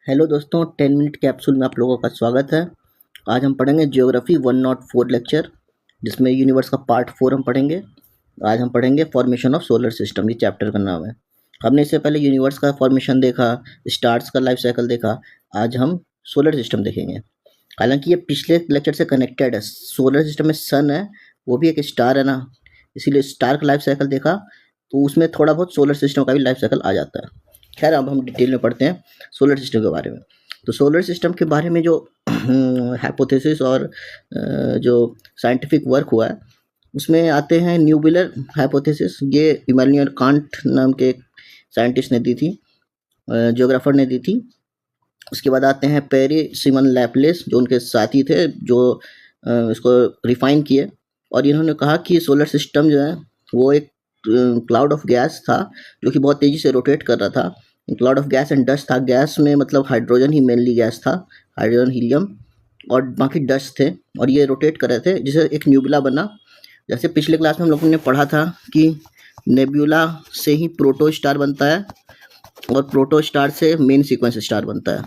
Hello दोस्तों, 10 minute capsule में आप लोगों का स्वागत है। आज हम पढ़ेंगे ज्योग्राफी 104 लेक्चर, जिसमें यूनिवर्स का पार्ट 4 हम पढ़ेंगे। आज हम पढ़ेंगे फॉर्मेशन ऑफ सोलर सिस्टम, ये चैप्टर का नाम है। हमने इससे पहले यूनिवर्स का फॉर्मेशन देखा, स्टार्स का लाइफ साइकिल देखा। आज हम सोलर सिस्टम देखेंगे। हालांकि ये पिछले लेक्चर से कनेक्टेड है। सोलर सिस्टम में सन है, वो भी एक स्टार है ना, इसीलिए स्टार का लाइफ साइकिल देखा तो उसमें थोड़ा बहुत सोलर सिस्टम का भी लाइफ साइकिल आ जाता है। खैर, अब हम डिटेल में पढ़ते हैं सोलर सिस्टम के बारे में। तो सोलर सिस्टम के बारे में जो हाइपोथेसिस और जो साइंटिफिक वर्क हुआ है, उसमें आते हैं न्यूबुलर हाइपोथेसिस। ये इमैनुअल कांट नाम के साइंटिस्ट ने दी थी, जियोग्राफर ने दी थी। उसके बाद आते हैं पेरी सिमन लैपलेस, जो उनके साथी थे, जो इसको रिफाइन किए। और इन्होंने कहा कि सोलर सिस्टम जो है वो एक क्लाउड ऑफ गैस था, जो कि बहुत तेज़ी से रोटेट कर रहा था। Cloud of gas and dust था। गैस में मतलब हाइड्रोजन ही मेनली गैस था, हाइड्रोजन, हीलियम, और बाकी डस्ट थे, और ये रोटेट कर रहे थे, जिसे एक न्यूबुला बना। जैसे पिछले क्लास में हम लोगों ने पढ़ा था कि नेब्यूला से ही प्रोटो स्टार बनता है, और प्रोटो स्टार से मेन सीक्वेंस स्टार बनता है।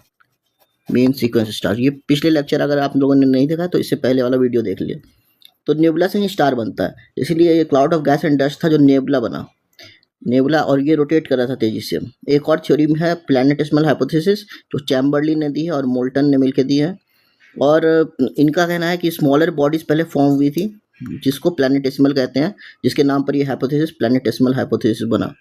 मेन सीक्वेंस स्टार, ये पिछले लेक्चर अगर आप लोगों ने नहीं देखा तो इससे पहले वाला वीडियो देख लिए। तो नेबुला से ही स्टार बनता है, इसीलिए ये cloud of gas and dust था जो नेबुला बना, नेबुला, और ये रोटेट कर रहा था तेजी से। एक और थ्योरी है प्लैनेटेसिमल हाइपोथेसिस, जो चैम्बरलिन ने दी है और मोल्टन ने मिलकर दी है। और इनका कहना है कि स्मॉलर बॉडीज पहले फॉर्म हुई थी, जिसको प्लैनेटेसिमल कहते हैं, जिसके नाम पर ये हाइपोथेसिस प्लैनेटेसिमल हाइपोथेसिस बना।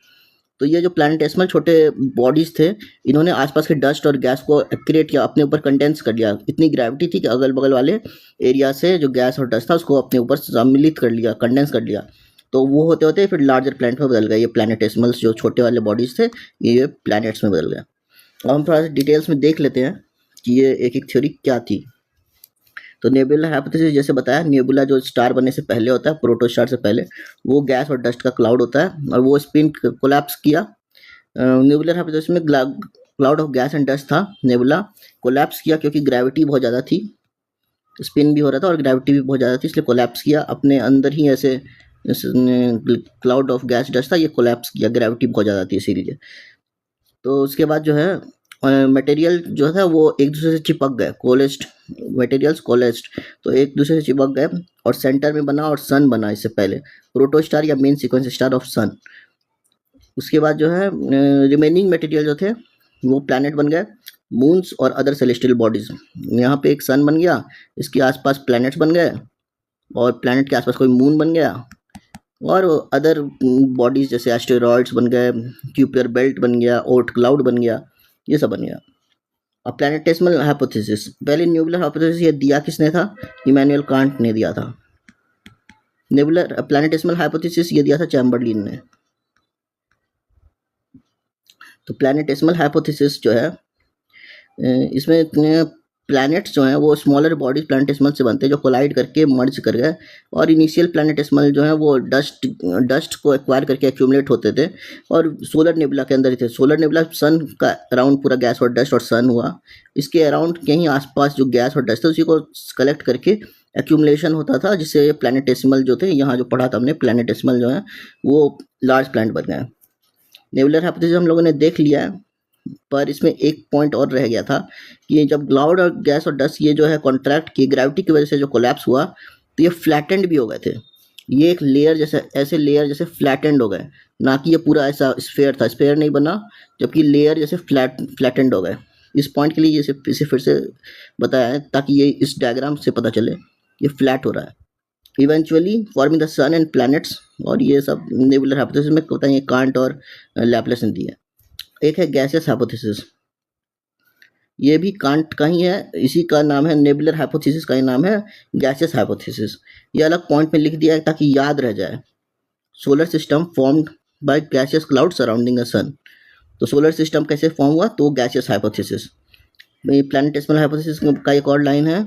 तो ये जो प्लैनेटेसिमल छोटे बॉडीज थे, इन्होंने आसपास के डस्ट और गैस को क्रिएट किया, अपने ऊपर कंडेंस कर लिया। इतनी ग्रेविटी थी कि अगल बगल वाले एरिया से जो गैस और डस्ट था उसको अपने ऊपर सम्मिलित कर लिया, कंडेंस कर लिया। तो वो होते होते फिर लार्जर प्लैनेट में बदल गए। ये प्लैनेटेसिमल्स जो छोटे वाले बॉडीज थे, ये प्लैनेट्स में बदल गए। अब हम थोड़ा सा डिटेल्स में देख लेते हैं कि ये एक एक थ्योरी क्या थी। तो नेबुला हाइपोथेसिस, जैसे बताया, नेबुला जो स्टार बनने से पहले होता है, प्रोटो स्टार से पहले, वो गैस और डस्ट का क्लाउड होता है, और वो स्पिन कोलैप्स किया। नेबुलर हाइपोथेसिस में cloud of gas and dust था, नेबुला कोलैप्स किया क्योंकि ग्रेविटी बहुत ज़्यादा थी, स्पिन भी हो रहा था और ग्रेविटी भी बहुत ज़्यादा थी, इसलिए कोलैप्स किया अपने अंदर ही। ऐसे क्लाउड ऑफ गैस डस्ट था, ये कोलैप्स किया, ग्रेविटी बहुत ज़्यादा थी इसीलिए। तो उसके बाद जो है मटेरियल जो था वो एक दूसरे से चिपक गए, कोलेस्ट मटेरियल्स कोलेस्ट, तो एक दूसरे से चिपक गए और सेंटर में बना और सन बना इससे पहले, प्रोटो स्टार या मेन सीक्वेंस स्टार ऑफ सन। उसके बाद जो है रिमेनिंग मटेरियल जो थे वो प्लैनेट बन गए, मून्स और अदर सेलेस्टियल बॉडीज। यहाँ पे एक सन बन गया, इसके आसपास प्लैनेट्स बन गए, और प्लैनेट के आसपास कोई मून बन गया, और अदर बॉडीज जैसे एस्टेरॉइड्स बन गए, क्यूपियर बेल्ट बन गया, ओर्ट क्लाउड बन गया, ये सब बन गया। अब प्लैनेटेसिमल हाइपोथेसिस, पहले न्यूबुलर हाइपोथेसिस ये दिया किसने था? इमैनुअल कांट ने दिया था। नेबुलर प्लैनेटेसिमल हाइपोथेसिस ये दिया था चैम्बरलिन ने। तो प्लैनेटेसिमल हाइपोथेसिस जो है, इसमें प्लैनेट्स जो हैं वो स्मॉलर बॉडीज प्लैनेटेसिमल से बनते हैं, जो कोलाइड करके मर्ज कर गए। और इनिशियल प्लैनेटेसिमल जो है वो डस्ट को एक्वायर करके एक्यूमुलेट होते थे, और सोलर नेबुला के अंदर ही थे। सोलर नेबुला सन का अराउंड पूरा गैस और डस्ट और सन हुआ, इसके अराउंड कहीं आसपास जो गैस और डस्ट था उसी को कलेक्ट करके एक्यूमुलेशन होता था, जिससे प्लैनेटेसिमल जो थे, यहाँ जो पढ़ा था हमने, प्लैनेटेसिमल जो है वो लार्ज प्लैनेट बन गए। नेबुलर हाइपोथेसिस हम लोगों ने देख लिया है, पर इसमें एक पॉइंट और रह गया था कि जब क्लाउड और गैस और डस्ट ये जो है कॉन्ट्रैक्ट की, ग्रेविटी की वजह से जो कोलैप्स हुआ, तो ये फ्लैटेंड भी हो गए थे। ये एक लेयर जैसे, ऐसे लेयर जैसे फ्लैटेंड हो गए, ना कि ये पूरा ऐसा स्फेयर था, स्फेयर नहीं बना, जबकि लेयर जैसे फ्लैटेंड हो गए। इस पॉइंट के लिए इसे फिर से बताया है ताकि ये इस डायग्राम से पता चले ये फ्लैट हो रहा है। Eventually forming the sun and planets, और ये सब नेबुलर हाइपोथेसिस में बताएंगे, कांट और लैपलेस ने दिया। एक है गैसियस हाइपोथेसिस, ये भी कांट का ही है, इसी का नाम है नेबुलर हाइपोथेसिस, का ही नाम है गैसियस हाइपोथेसिस। ये अलग पॉइंट में लिख दिया है ताकि याद रह जाए। Solar system formed by gaseous cloud surrounding the sun. तो सोलर सिस्टम कैसे फॉर्म हुआ? तो गैसियस हाइपोथेसिस। प्लैनेटेसिमल हाइपोथेसिस का एक और लाइन है,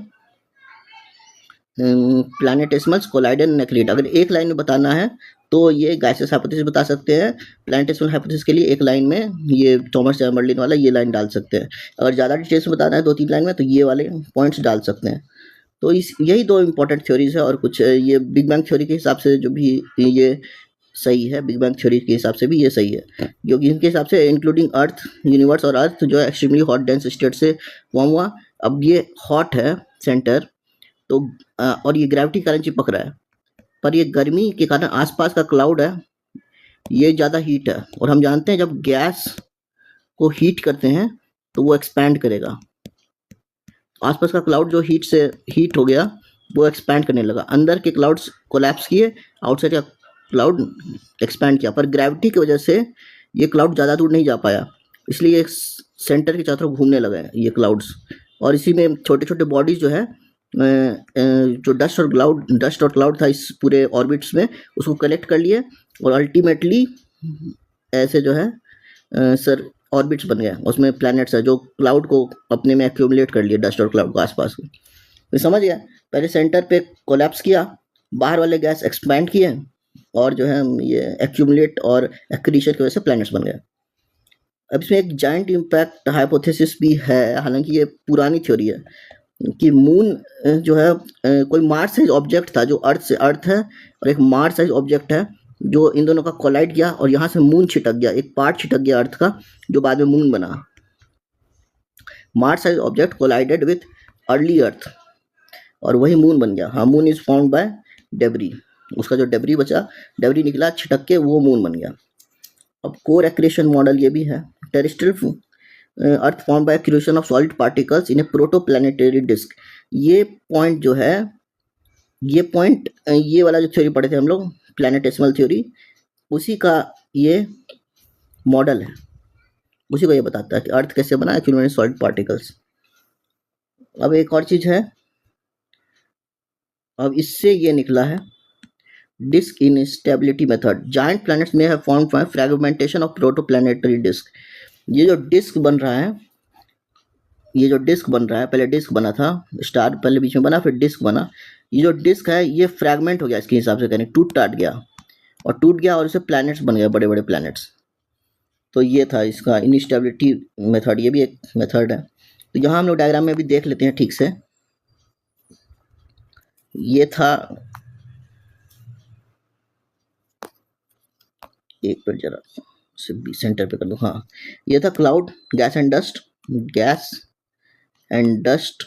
प्लैनेटेसिमल्स कोलाइड एंड न्यूक्लिएट। अगर एक लाइन में बताना है तो ये गैसियस हाइपोथेसिस बता सकते हैं। प्लैनेटेसिमल हाइपोथेसिस के लिए एक लाइन में ये थॉमस चैम्बरलिन वाला ये लाइन डाल सकते हैं। अगर ज़्यादा डिटेल्स में बताना है 2-3 लाइन में, तो ये वाले पॉइंट्स डाल सकते हैं। तो इस यही 2 इंपॉर्टेंट थ्योरीज है, और कुछ ये बिग बैंग थ्योरी के हिसाब से जो भी ये सही है, बिग बैंग थ्योरी के हिसाब से भी ये सही है, क्योंकि इनके हिसाब से इंक्लूडिंग अर्थ, यूनिवर्स और अर्थ जो है एक्सट्रीमली हॉट डेंस स्टेट से फॉर्म हुआ। अब ये हॉट है सेंटर, तो और ये ग्रेविटी के कारण चिपक रहा है, पर ये गर्मी के कारण आसपास का क्लाउड है ये ज़्यादा हीट है, और हम जानते हैं जब गैस को हीट करते हैं तो वो एक्सपैंड करेगा। आसपास का क्लाउड जो हीट हो गया वो एक्सपैंड करने लगा, अंदर के क्लाउड्स कोलैप्स किए, आउटसाइड का क्लाउड एक्सपैंड किया, पर ग्रेविटी की वजह से ये क्लाउड ज़्यादा दूर नहीं जा पाया, इसलिए सेंटर के चारों तरफ घूमने लगा है ये क्लाउड्स। और इसी में छोटे छोटे बॉडीज जो है जो डस्ट और क्लाउड था इस पूरे ऑर्बिट्स में, उसको कलेक्ट कर लिए और अल्टीमेटली ऐसे जो है सर ऑर्बिट्स बन गया, उसमें प्लैनेट्स है जो क्लाउड को अपने में एक्यूमुलेट कर लिए, डस्ट और क्लाउड को आसपास में। तो समझ गया, पहले सेंटर पे कोलैप्स किया, बाहर वाले गैस एक्सपैंड किए, और जो है ये एक्यूमुलेट और एक्रीशन की वजह से प्लैनेट्स बन गए। अब इसमें एक जायंट इम्पैक्ट हाइपोथेसिस भी है, हालांकि ये पुरानी थ्योरी है, कि मून जो है कोई मार्स साइज ऑब्जेक्ट था जो अर्थ है, और एक मार्स साइज ऑब्जेक्ट है जो इन दोनों का कोलाइड किया और यहाँ से मून छिटक गया, एक पार्ट छिटक गया अर्थ का जो बाद में मून बना। Mars size object collided with early अर्थ और वही मून बन गया। हाँ, moon is found by debris, उसका जो डेब्री निकला छिटक के, वो मून बन गया। अब कोर एक्रेशन मॉडल ये भी है, terrestrial earth form by creation of solid particles in a protoplanetary disc. ये पॉइंट जो है, ये वाला जो थ्योरी पढ़े थे हम लोग, प्लैनेटेसिमल थ्योरी, उसी का ये मॉडल है, उसी को ये बताता है कि अर्थ कैसे बना, एक्यूमुलेटेड सॉलिड पार्टिकल्स। अब एक और चीज है, अब इससे ये निकला है disc instability method. Giant planets में have formed by fragmentation of protoplanetary disc. ये जो डिस्क बन रहा है, पहले डिस्क बना था, स्टार पहले बीच में बना, फिर डिस्क बना। ये जो डिस्क है ये फ्रैगमेंट हो गया, इसके हिसाब से कहें टूट गया और इससे प्लैनेट्स बन गए, बड़े बड़े प्लैनेट्स। तो ये था इसका इनस्टेबिलिटी मेथड, ये भी एक मेथड है। तो यहाँ हम लोग डायग्राम में भी देख लेते हैं ठीक से। ये था, एक मिनट जरा सेंटर पे कर दो, हाँ, ये था क्लाउड, गैस एंड डस्ट।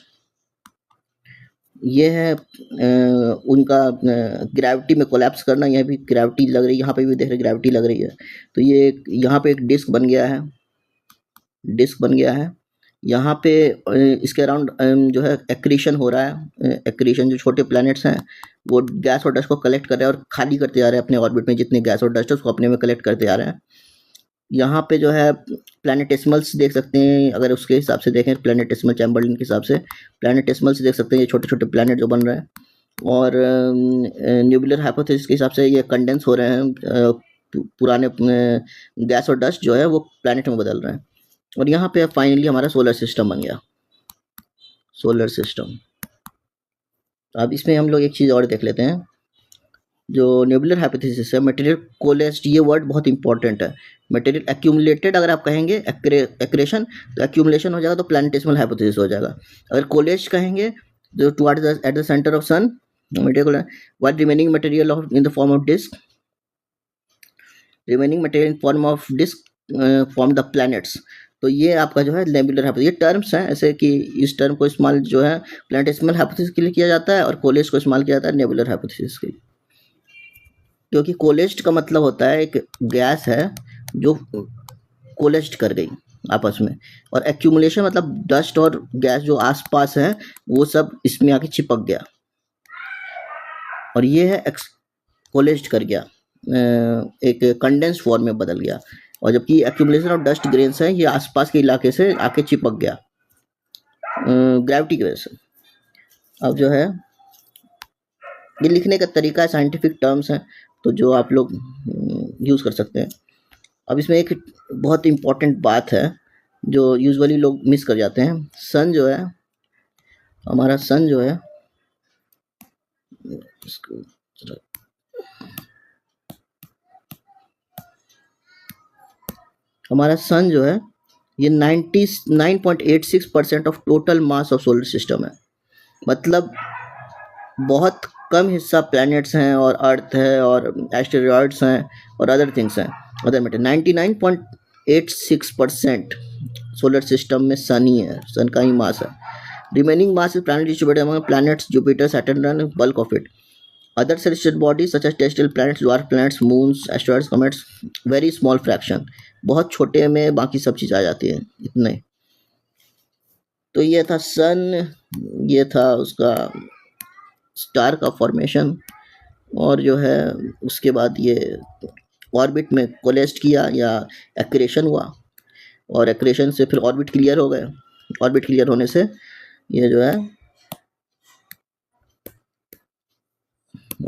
ये है उनका ग्रेविटी में कोलैप्स करना, यह भी ग्रेविटी लग रही है, यहाँ पे भी देख रहे ग्रेविटी लग रही है। तो ये यहाँ पे एक डिस्क बन गया है, यहाँ पे इसके अराउंड जो है एक्रीशन हो रहा है। एक्रीशन, जो छोटे प्लैनेट्स हैं वो गैस और डस्ट को कलेक्ट कर रहे हैं और खाली करते जा रहे हैं अपने ऑर्बिट में, जितने गैस और डस्ट है उसको अपने में कलेक्ट करते जा रहे हैं। यहाँ पे जो है प्लैनेटेसिमल्स देख सकते हैं, अगर उसके हिसाब से देखें, प्लैनेटेसिमल चैम्बरलिन के हिसाब से प्लैनेटेसिमल्स देख सकते हैं, ये छोटे छोटे प्लैनेट जो बन रहे हैं। और न्यूबुलर हाइपोथेसिस के हिसाब से ये कंडेंस हो रहे हैं, पुराने गैस और डस्ट जो है वो प्लैनेट में बदल रहे हैं। और यहाँ पे फाइनली हमारा सोलर सिस्टम बन गया, सोलर सिस्टम। अब इसमें हम लोग एक चीज़ और देख लेते हैं, जो न्यूबुलर हाइपोथेसिस है, मटेरियल कोलेस्ड, ये वर्ड बहुत इंपॉर्टेंट है। मटेरियल एक्यूमुलेटेड अगर आप कहेंगे एक्रेशन, तो एक्यूमुलेशन हो जाएगा, तो प्लैनेटेसिमल हाइपोथेसिस हो जाएगा। अगर कोलेस्ड कहेंगे जो towards at the centre of sun, material while remaining material of in the form of disc, form the planets. तो ये आपका जो है नेबुलर हाइपोथेसिस। ये टर्म्स हैं ऐसे कि इस टर्म को इस्तेमाल जो है प्लैनेटेसिमल हाइपोथेसिस के लिए किया जाता है और कोलेस्ड को इस्तेमाल किया जाता है नेबुलर हाइपोथेसिस के लिए। क्योंकि कोलेस्ड का मतलब होता है एक गैस है जो कोलेस्ड कर गई आपस में, और एक्यूमुलेशन मतलब डस्ट और गैस जो आसपास है वो सब इसमें आके चिपक गया, और ये है कोलेस्ड कर गया, एक कंडेंस फॉर्म में बदल गया। और जबकि एक्यूमुलेशन ऑफ डस्ट ग्रेन्स है, ये आसपास के इलाके से आके चिपक गया ग्रेविटी की वजह से। अब जो है ये लिखने का तरीका साइंटिफिक टर्म्स हैं, तो जो आप लोग यूज़ कर सकते हैं। अब इसमें एक बहुत इम्पॉर्टेंट बात है जो यूजुअली लोग मिस कर जाते हैं। सन जो है, हमारा सन जो है, हमारा सन जो है ये 99.86% of total mass of solar system है। मतलब बहुत कम हिस्सा प्लैनेट्स हैं और अर्थ है और एस्टेरॉयड्स हैं और अदर थिंग्स हैं, अदर मैटर। 99.86% सोलर सिस्टम में सन ही है, सन का ही मास है। Remaining mass is planet distributed among planets Jupiter Saturn and bulk of it. Other celestial bodies such as terrestrial planets, dwarf planets, moons, asteroids, comets, very small fraction, बहुत छोटे में बाकी सब चीज़ आ जाती है, इतने। तो ये था सन, ये था उसका स्टार का फॉर्मेशन, और जो है उसके बाद ये ऑर्बिट में कोलेस्ट किया या एक्रेशन हुआ, और एक्रेशन से फिर ऑर्बिट क्लियर हो गए। ऑर्बिट क्लियर होने से ये जो है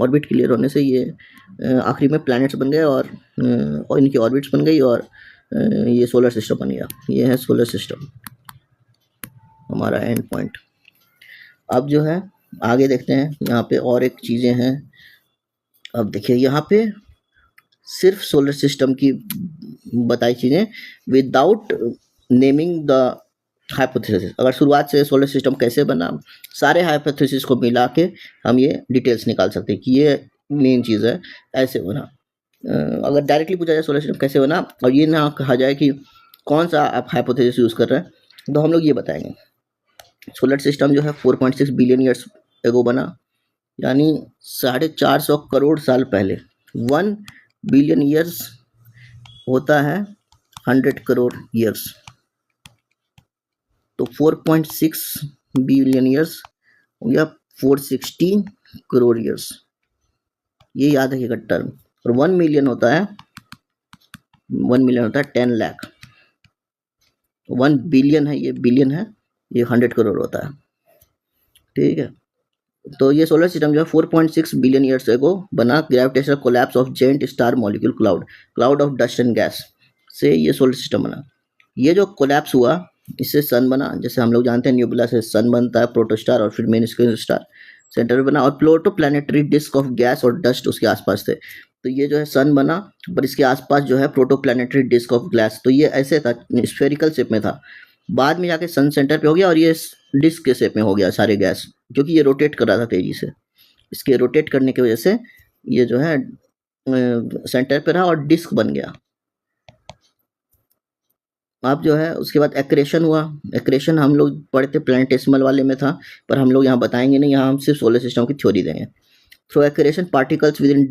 ऑर्बिट क्लियर होने से ये आखिरी में प्लैनेट्स बन गए और इनकी ऑर्बिट्स बन गई और ये सोलर सिस्टम बन गया। ये है सोलर सिस्टम, हमारा एंड पॉइंट। अब जो है आगे देखते हैं, यहाँ पे और एक चीज़ें हैं। अब देखिए यहाँ पे सिर्फ सोलर सिस्टम की बताई चीज़ें विदाउट नेमिंग द हाइपोथेसिस। अगर शुरुआत से सोलर सिस्टम कैसे बना, सारे हाइपोथेसिस को मिला के हम ये डिटेल्स निकाल सकते हैं कि ये मेन चीज़ है, ऐसे बना। अगर डायरेक्टली पूछा जाए सोलर सिस्टम कैसे बना और ये ना कहा जाए कि कौन सा आप हाइपोथेसिस यूज़ कर रहे हैं, तो हम लोग ये बताएंगे। सोलर सिस्टम जो है 4.6 बिलियन ईयर्स एगो बना, यानी 450 करोड़ साल पहले। 1 बिलियन ईयर्स होता है 100 करोड़ ईयर्स, तो 4.6 बिलियन ईयर्स हो गया 460 करोड़ ईयर्स, ये याद रखिएगा टर्म। और 1 मिलियन होता है 10 लाख। 1 बिलियन है, ये बिलियन है, ये 100 करोड़ होता है, ठीक है। तो ये सोलर सिस्टम जो है 4.6 बिलियन ईयर्स एगो बना, gravitational collapse of giant star molecule cloud of dust and gas से ये सोलर सिस्टम बना। ये जो कोलैप्स हुआ इससे सन बना, जैसे हम लोग जानते हैं न्यूबुला से सन बनता है, प्रोटोस्टार और फिर मेन स्टार सेंटर बना, और proto planetary disc of gas और डस्ट उसके आसपास थे। तो ये जो है सन बना, पर इसके आसपास जो है proto planetary disc of gas, तो ये ऐसे था, स्फेरिकल शेप में था। बाद में जाके सन सेंटर पे हो गया और ये डिस्क के शेप में हो गया सारे गैस, क्योंकि ये रोटेट कर रहा था तेजी से। इसके रोटेट करने की वजह से ये जो है सेंटर पे रहा और डिस्क बन गया। अब जो है उसके बाद एक्रेशन हुआ। एक्रेशन हम लोग पढ़ते प्लैनेटेसिमल वाले में था, पर हम लोग यहाँ बताएंगे नहीं, यहाँ हम सिर्फ सोलर सिस्टम की थ्योरी देंगे। Through accretion particles within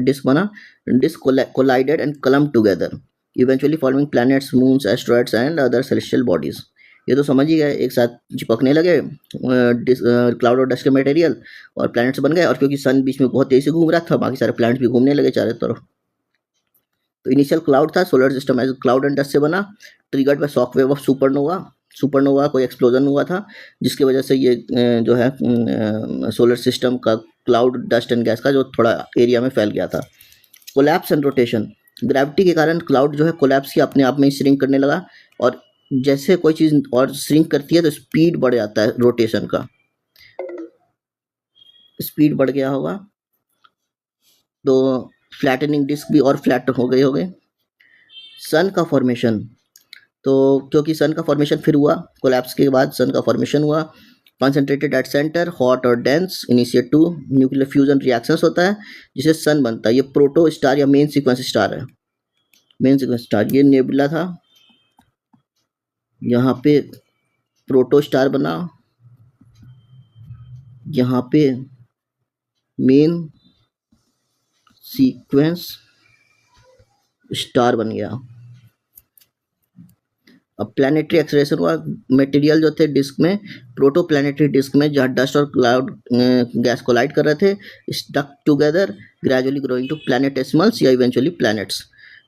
disc बना, disc collided and clump together, eventually forming planets, moons, asteroids and other celestial bodies. ये तो समझ ही गए, एक साथ चिपकने लगे क्लाउड और डस्ट के मटेरियल और प्लैनेट्स बन गए, और क्योंकि सन बीच में बहुत तेजी से घूम रहा था, बाकी सारे प्लैनेट्स भी घूमने लगे चारों तरफ। तो इनिशियल क्लाउड था, solar system as cloud and dust से बना, triggered by shock wave of supernova. Supernova कोई एक्सप्लोजन हुआ था जिसकी वजह से ये जो है सोलर सिस्टम का क्लाउड डस्ट एंड गैस का जो थोड़ा एरिया में फैल गया था। कोलैप्स एंड रोटेशन, ग्रेविटी के कारण क्लाउड जो है कोलैप्स की अपने आप में ही श्रिंक करने लगा, और जैसे कोई चीज़ और श्रिंक करती है तो स्पीड बढ़ जाता है रोटेशन का, स्पीड बढ़ गया होगा, तो फ्लैटनिंग डिस्क भी और फ्लैट हो गए। सन का फॉर्मेशन, तो क्योंकि सन का फॉर्मेशन फिर हुआ, कोलैप्स के बाद सन का फॉर्मेशन हुआ, कंसंट्रेटेड एट सेंटर, हॉट और dense, initiate to nuclear fusion reactions होता है जिससे सन बनता है। ये प्रोटो स्टार या मेन सीक्वेंस स्टार है, मेन सीक्वेंस स्टार। ये नेबुला था, यहाँ पे प्रोटो स्टार बना, यहाँ पे मेन सीक्वेंस स्टार बन गया। अब प्लैनेटरी एक्सलेरेशन हुआ, मटेरियल जो थे डिस्क में, प्रोटो प्लैनेटरी डिस्क में जहाँ डस्ट और क्लाउड गैस कोलाइड कर रहे थे, stuck together gradually growing to planetesimals या इवेंचुअली प्लैनेट्स।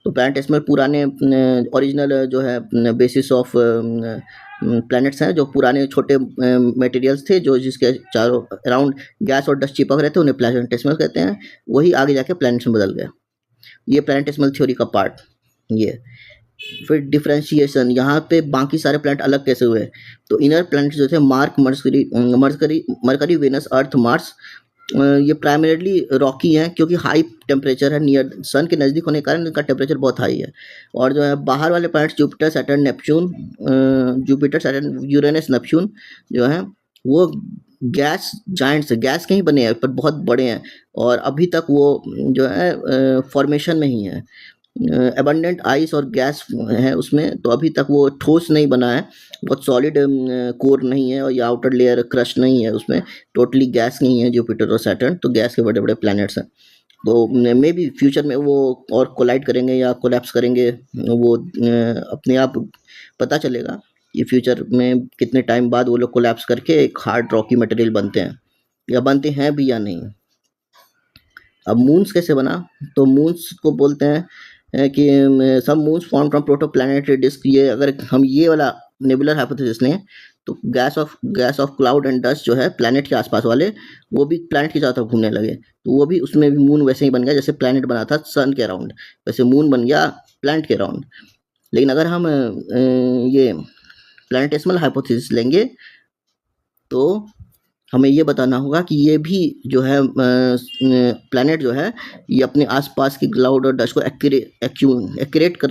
तो प्लैनेटेसिमल पुराने ओरिजिनल जो है बेसिस ऑफ प्लैनेट्स हैं, जो पुराने छोटे मटेरियल्स थे जो जिसके चारों अराउंड गैस और डस्ट चिपक रहे थे, उन्हें प्लैनेटेसिमल कहते हैं। वही आगे जाके प्लैनेट्स में बदल गया। ये प्लैनेटेसिमल थ्योरी का पार्ट ये। फिर डिफरेंशिएशन, यहाँ पे बाकी सारे प्लैनेट अलग कैसे हुए, तो इनर प्लैनेट्स जो थे मरकरी, वेनस, अर्थ, मार्स, ये प्राइमरीली रॉकी हैं क्योंकि हाई टेम्परेचर है, नियर सन के नज़दीक होने के कारण इनका टेम्परेचर बहुत हाई है। और जो है बाहर वाले planets Jupiter, Saturn, Neptune, Uranus, Neptune जो है वो गैस जायंट्स है, गैस के ही बने हैं पर बहुत बड़े हैं और अभी तक वो जो है फॉर्मेशन में ही है। एबंडेंट आइस और गैस है उसमें, तो अभी तक वो ठोस नहीं बना है, बहुत सॉलिड कोर नहीं है और ये आउटर लेयर क्रश नहीं है उसमें, टोटली गैस नहीं है जुपिटर और सैटर्न, तो गैस के बड़े बड़े प्लैनेट्स हैं। तो मे बी फ्यूचर में वो और कोलाइड करेंगे या कोलैप्स करेंगे, वो अपने आप पता चलेगा कि फ्यूचर में कितने टाइम बाद वो लोग कोलैप्स करके एक हार्ड रॉकी मटेरियल बनते हैं या बनते हैं भी या नहीं। अब मून्स कैसे बना, तो मून्स को बोलते हैं कि सब मून्स फॉर्म फ्रॉम प्रोटोप्लैनेटरी डिस्क। ये अगर हम ये वाला नेबुलर हाइपोथेसिस लें तो gas off cloud and dust जो है प्लैनेट के आसपास वाले, वो भी प्लैनेट की चारों तरफ घूमने लगे, तो वो भी उसमें भी मून वैसे ही बन गया जैसे प्लैनेट बना था सन के अराउंड, वैसे मून बन गया प्लैनेट के अराउंड। लेकिन अगर हम ये प्लैनेटेसिमल हाइपोथेसिस लेंगे तो हमें ये बताना होगा कि ये भी जो है प्लैनेट जो है ये अपने आसपास की क्लाउड और डस्ट को एक्यूमुलेट कर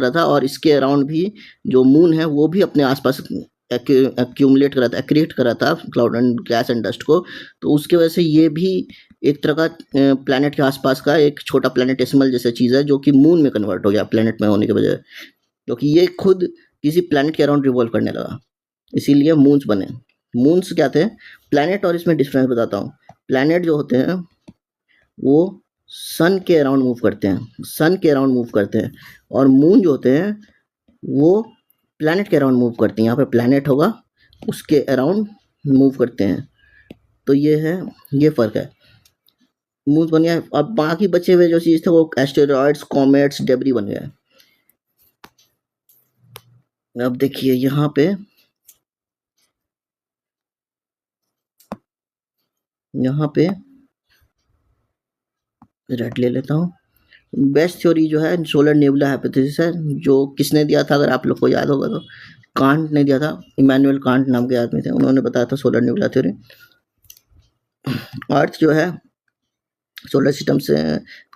रहा था और इसके अराउंड भी जो मून है वो भी अपने आसपास एक्यूमुलेट कर रहा था, एक्रीट कर रहा था cloud and gas and dust को। तो उसके वजह से ये भी एक तरह का प्लैनेट के आसपास का एक छोटा प्लैनेटेसिमल जैसा चीज़ है जो कि मून में कन्वर्ट हो गया प्लैनेट में होने के बजाय, क्योंकि ये खुद किसी प्लैनेट के अराउंड रिवॉल्व करने लगा, इसीलिए मून्स बने। मून्स क्या थे, प्लैनेट, और इसमें डिफरेंस बताता हूँ। प्लैनेट जो होते हैं वो सन के अराउंड मूव करते हैं, और मून जो होते हैं वो प्लैनेट के अराउंड मूव करते हैं। यहाँ पे प्लैनेट होगा उसके अराउंड मूव करते हैं, तो ये फ़र्क है। मून्स बन गया, अब बाकी बचे हुए जो चीज़ थे वो एस्टेरॉयड्स, कॉमेट्स, डेब्री बन गए। अब देखिए यहाँ पे रेड ले लेता हूँ। बेस्ट थ्योरी जो है सोलर नेबुला हाइपोथेसिस है, जो किसने दिया था अगर आप लोग को याद होगा तो कांट ने दिया था, इमैनुअल कांट नाम के आदमी थे, उन्होंने बताया था सोलर नेबुला थ्योरी। अर्थ जो है सोलर सिस्टम से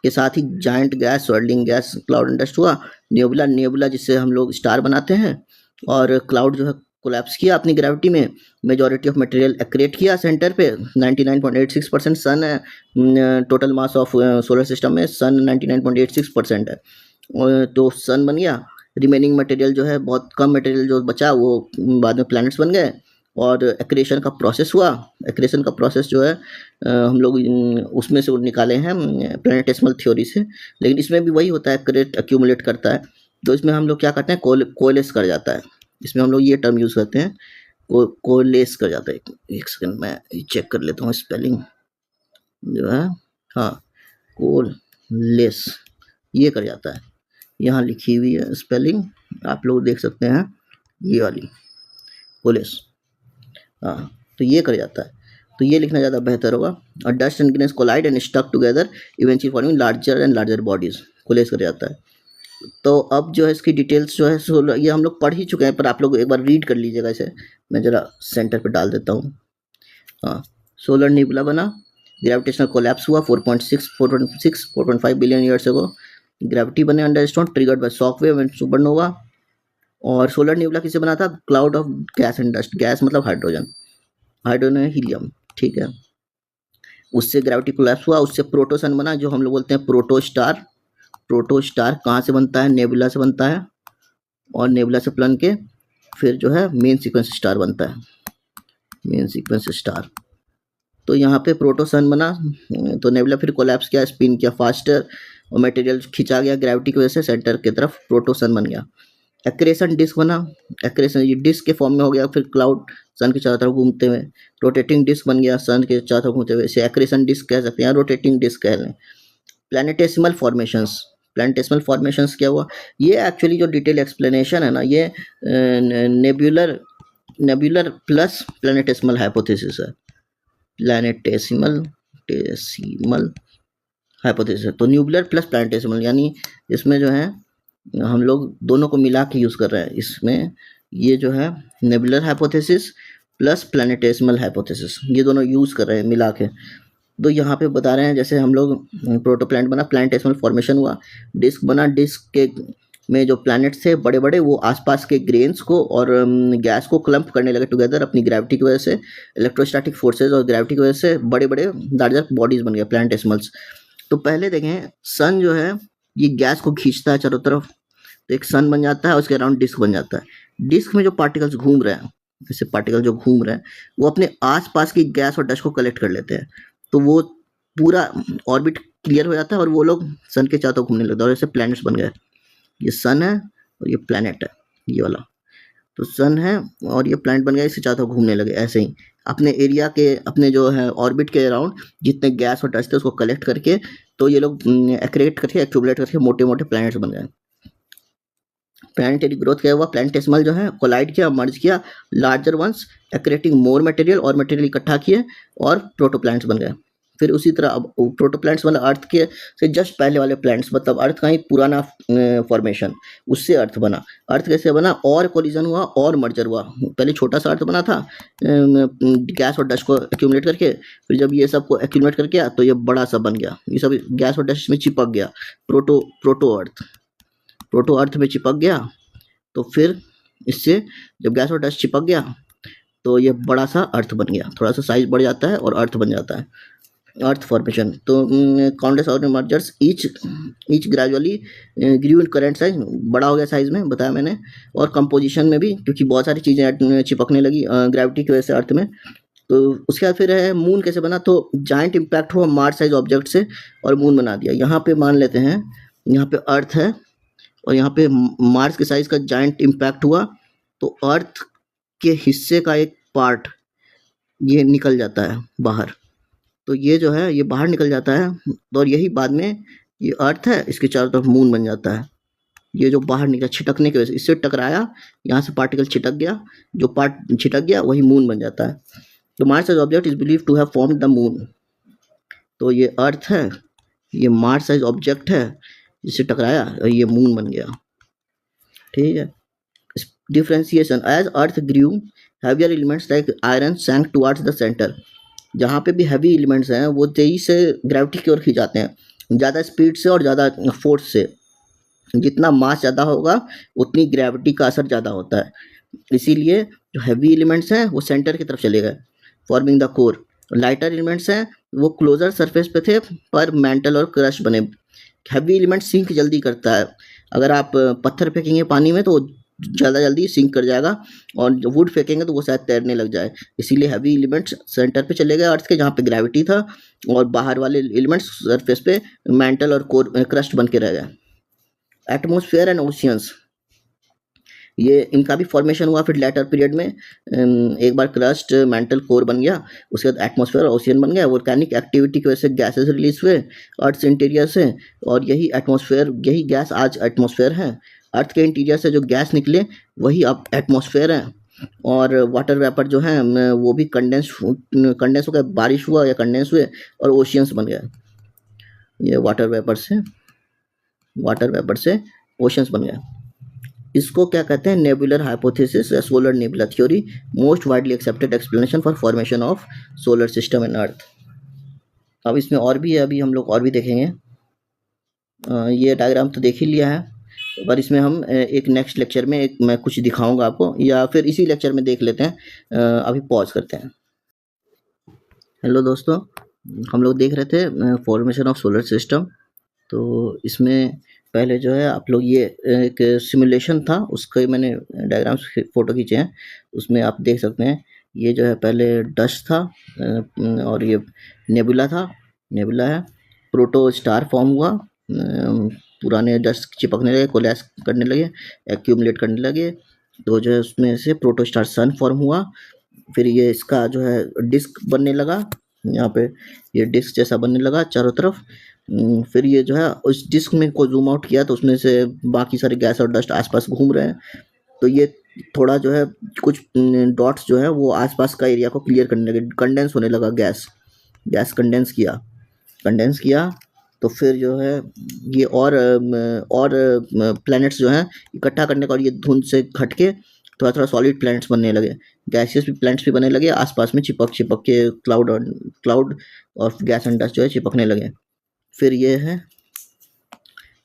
के साथ ही giant gas, swirling gas, cloud and dust हुआ, नेबुला जिससे हम लोग स्टार बनाते हैं, और क्लाउड जो है कोलैप्स किया अपनी ग्रेविटी में, मेजॉरिटी ऑफ मटेरियल एक्रेट किया सेंटर पे, 99.86% सन है total mass of solar system में, सन 99.86% है, तो सन बन गया। रिमेनिंग मटेरियल जो है बहुत कम मटेरियल जो बचा वो बाद में प्लैनेट्स बन गए, और एक्रेशन का प्रोसेस हुआ। एक्रेशन का प्रोसेस जो है हम लोग उसमें से निकाले हैं प्लैनेटेसिमल थ्योरी से, लेकिन इसमें भी वही होता है, एक्रेट एक्यूमुलेट करता है, तो इसमें हम लोग क्या करते हैं, कोलेस कर जाता है। इसमें हम लोग ये टर्म यूज़ करते हैं, कोलेस कर जाता है। एक सेकंड मैं चेक कर लेता हूँ स्पेलिंग जो है, हाँ, कोलेस ये कर जाता है, यहाँ लिखी हुई है स्पेलिंग, आप लोग देख सकते हैं ये वाली कोलेस, हाँ, तो ये कर जाता है, तो ये लिखना ज़्यादा बेहतर होगा। और dust and grains collide and stuck together eventually forming larger and larger bodies, coalesce कर जाता है। तो अब जो है इसकी डिटेल्स जो है सोलर, ये हम लोग पढ़ ही चुके हैं, पर आप लोग एक बार रीड कर लीजिएगा इसे, मैं ज़रा सेंटर पे डाल देता हूँ। हाँ, सोलर नेबुला बना, ग्रेविटेशनल कोलैप्स हुआ 4.5 बिलियन ईयर्स अगो, ग्रेविटी बने under stone triggered by shock wave and supernova. और सोलर नेबुला किसे बना था, cloud of gas and dust, gas मतलब हाइड्रोजन हीलियम, ठीक है, उससे ग्रेविटी कोलैप्स हुआ, उससे प्रोटोसन बना जो हम लोग बोलते हैं प्रोटोस्टार। प्रोटोस्टार कहाँ से बनता है, नेबुला से बनता है, और नेबुला से प्लन के फिर जो है मेन सीक्वेंस स्टार बनता है, मेन सीक्वेंस स्टार। तो यहाँ पे प्रोटोसन बना, तो नेबुला फिर कोलैप्स किया, स्पिन किया फास्टर, और मटेरियल खिंचा गया ग्रेविटी की वजह से सेंटर की तरफ, प्रोटोसन बन गया। एक्रेशन डिस्क बना, एक्रेशन ये डिस्क के फॉर्म में हो गया, फिर क्लाउड सन के चारों तरफ घूमते हुए, रोटेटिंग डिस्क बन गया सन के चारों तरफ घूमते हुए, इसे एक्रेशन डिस्क कह सकते हैं, रोटेटिंग डिस्क कह लें। प्लैनेटेसिमल फॉर्मेशंस क्या हुआ, ये एक्चुअली जो डिटेल एक्सप्लेनेशन है ना, ये नेबुलर प्लस प्लैनेटेसिमल हाइपोथेसिस है, प्लैनेटेसिमल हाइपोथेसिस। तो न्यूबुलर प्लस प्लैनेटेसिमल, यानी इसमें जो है हम लोग दोनों को मिला के यूज़ कर रहे हैं। इसमें ये जो है नेबुलर हाइपोथेसिस प्लस प्लैनेटेसिमल हाइपोथेसिस, ये दोनों यूज़ कर रहे हैं मिला के। तो यहाँ पे बता रहे हैं जैसे हम लोग प्रोटोप्लैनेट बना, प्लैनेटेसिमल फॉर्मेशन हुआ, डिस्क बना, डिस्क के में जो प्लैनेट्स थे बड़े बड़े, वो आसपास के ग्रेन्स को और गैस को क्लम्प करने लगे टुगेदर अपनी ग्रेविटी की वजह से, इलेक्ट्रोस्टैटिक फोर्सेज और ग्रेविटी की वजह से बड़े बड़े लार्जर बॉडीज बन गए प्लैनेटेसिमल्स। तो पहले देखें, सन जो है ये गैस को खींचता है चारों तरफ, तो एक सन बन जाता है, उसके अराउंड डिस्क बन जाता है। डिस्क में जो पार्टिकल्स घूम रहे हैं, जैसे पार्टिकल जो घूम रहे हैं, वो अपने आसपास की गैस और डस्ट को कलेक्ट कर लेते हैं, तो वो पूरा ऑर्बिट क्लियर हो जाता है और वो लोग सन के चारों तरफ घूमने लगते हैं और ऐसे प्लैनेट्स बन गए। ये सन है और ये प्लैनेट है, ये वाला। तो सन है और ये प्लैनेट बन गया, इसके चारों तरफ घूमने लगे ऐसे ही अपने एरिया के, अपने जो है ऑर्बिट के अराउंड जितने गैस और डस्ट है उसको कलेक्ट करके, तो ये लोग एक्रेट करके एक्यूमुलेट करके मोटे मोटे प्लैनेट्स बन गए। प्लैनेटरी ग्रोथ क्या हुआ, प्लैनेटेसिमल जो है कोलाइड किया, मर्ज किया लार्जर वंस, एक्रेटिंग मोर मटेरियल, और मटेरियल इकट्ठा किए और प्रोटोप्लैनेट्स बन गए। फिर उसी तरह अब प्रोटोप्लैनेट्स मतलब अर्थ के से जस्ट पहले वाले प्लैनेट्स, मतलब अर्थ का ही पुराना फॉर्मेशन, उससे अर्थ बना। अर्थ कैसे बना, और कोलिजन हुआ और मर्जर हुआ। पहले छोटा सा अर्थ बना था गैस और डस्ट को एक्यूमुलेट करके, फिर जब ये सबको एक्यूमुलेट करके आया तो ये बड़ा सा बन गया, ये सब गैस और डस्ट में चिपक गया, प्रोटो अर्थ में चिपक गया। तो फिर इससे जब गैस और डस्ट चिपक गया तो ये बड़ा सा अर्थ बन गया, थोड़ा सा साइज बढ़ जाता है और अर्थ बन जाता है, अर्थ फॉर्मेशन। तो countless organic mergers each gradually grew in current size, बड़ा हो गया साइज में, बताया मैंने, और कंपोजिशन में भी, क्योंकि बहुत सारी चीज़ें चिपकने लगी ग्रेविटी की वजह से अर्थ में। तो उसके बाद फिर है मून कैसे बना, तो जाइंट इम्पैक्ट हुआ मार्स साइज ऑब्जेक्ट से और मून बना दिया। यहाँ पे मान लेते हैं यहाँ पे अर्थ है और यहाँ पे मार्स के साइज का जाइंट इम्पैक्ट हुआ, तो अर्थ के हिस्से का एक पार्ट ये निकल जाता है बाहर, तो ये जो है ये बाहर निकल जाता है, और यही बाद में ये अर्थ है, इसके चारों तरफ मून बन जाता है। ये जो बाहर निकला छिटकने की वजह से, इससे टकराया, यहाँ से पार्टिकल छिटक गया, जो पार्ट छिटक गया वही मून बन जाता है। तो Mars size object is believe to have formed the moon. तो ये अर्थ है, ये मार्स साइज ऑब्जेक्ट है, जिससे टकराया और ये मून बन गया। ठीक है। Differentiation, as earth grew heavier elements like iron sank towards the centre. जहाँ पे भी हैवी एलिमेंट्स हैं वो तेजी से ग्रेविटी की ओर खिंचाते हैं, ज़्यादा स्पीड से और ज़्यादा फोर्स से। जितना मास ज़्यादा होगा उतनी ग्रेविटी का असर ज़्यादा होता है, इसीलिए जो हैवी एलिमेंट्स हैं वो सेंटर की तरफ चले गए, forming the core. Lighter elements हैं वो क्लोजर सरफेस पे थे पर मेंटल और क्रस्ट बने। हैवी एलिमेंट सिंक जल्दी करता है, अगर आप पत्थर फेंकेंगे पानी में तो ज़्यादा जल्दी सिंक कर जाएगा, और वुड फेंकेंगे तो वो शायद तैरने लग जाए, इसीलिए हैवी एलिमेंट्स सेंटर पे चले गए अर्थ के, जहाँ पे ग्रेविटी था, और बाहर वाले एलिमेंट्स सरफेस पे मेंटल और कोर क्रस्ट बन के रह गए। एटमॉस्फेयर एंड ओशियंस, ये इनका भी फॉर्मेशन हुआ फिर लेटर पीरियड में। एक बार क्रस्ट मेंटल कोर बन गया, उसके बाद एटमॉस्फेयर और ओशियन बन गया। वोल्केनिक एक्टिविटी की वजह से गैसेस रिलीज हुए अर्थ इंटीरियर से, और यही एटमॉस्फेयर, यही गैस आज एटमॉस्फेयर है। अर्थ के इंटीरियर से जो गैस निकले वही अब एटमॉस्फेयर है। और वाटर वेपर जो है वो भी कंडेंस हो गया, बारिश हुआ या कंडेंस हुए और ओशियंस बन गया। ये वाटर वेपर से ओशियंस बन गया। इसको क्या कहते हैं, नेबुलर हाइपोथेसिस या solar nebula theory, most widely accepted explanation for formation of solar system and earth. अब इसमें और भी है, अभी हम लोग और भी देखेंगे। ये डायग्राम तो देख ही लिया है, पर इसमें हम एक नेक्स्ट लेक्चर में मैं कुछ दिखाऊंगा आपको, या फिर इसी लेक्चर में देख लेते हैं। अभी पॉज करते हैं। हेलो दोस्तों, हम लोग देख रहे थे फॉर्मेशन ऑफ सोलर सिस्टम। तो इसमें पहले जो है आप लोग ये एक सिमुलेशन था, उसके मैंने डायग्राम्स फ़ोटो खींचे हैं, उसमें आप देख सकते हैं। ये जो है पहले डस्ट था और ये नेबुला है। प्रोटो स्टार फॉर्म हुआ, पुराने डस्ट चिपकने लगे, कोलैप्स करने लगे, एक्यूमुलेट करने लगे, तो जो है उसमें से प्रोटो स्टार सन फॉर्म हुआ। फिर ये इसका जो है डिस्क बनने लगा, यहाँ पे ये डिस्क जैसा बनने लगा चारों तरफ। फिर ये जो है उस डिस्क में को जूम आउट किया तो उसमें से बाकी सारे गैस और डस्ट आसपास घूम रहे हैं, तो ये थोड़ा जो है कुछ डॉट्स जो है वो आसपास का एरिया को क्लियर करने लगे, कंडेंस होने लगा, गैस कंडेंस किया। तो फिर जो है ये और प्लैनेट्स जो हैं इकट्ठा करने का, और ये धुंध से हट के थोड़ा थोड़ा सॉलिड प्लैनेट्स बनने लगे, गैसियस भी प्लैनेट्स भी बनने लगे, आसपास में चिपक के क्लाउड और गैस एंड डस्ट जो है चिपकने लगे। फिर ये है,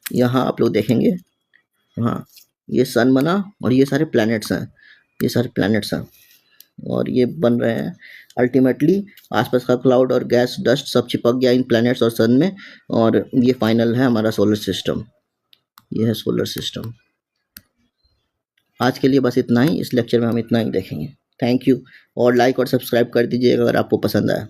यहाँ आप लोग देखेंगे हाँ, ये सन बना और ये सारे प्लैनेट्स हैं, ये सारे प्लैनेट्स हैं और ये बन रहे हैं। अल्टीमेटली आसपास का क्लाउड और गैस डस्ट सब चिपक गया इन प्लैनेट्स और सन में, और ये फाइनल है हमारा सोलर सिस्टम। ये है सोलर सिस्टम। आज के लिए बस इतना ही, इस लेक्चर में हम इतना ही देखेंगे। थैंक यू, और लाइक और सब्सक्राइब कर दीजिएगा अगर आपको पसंद आया।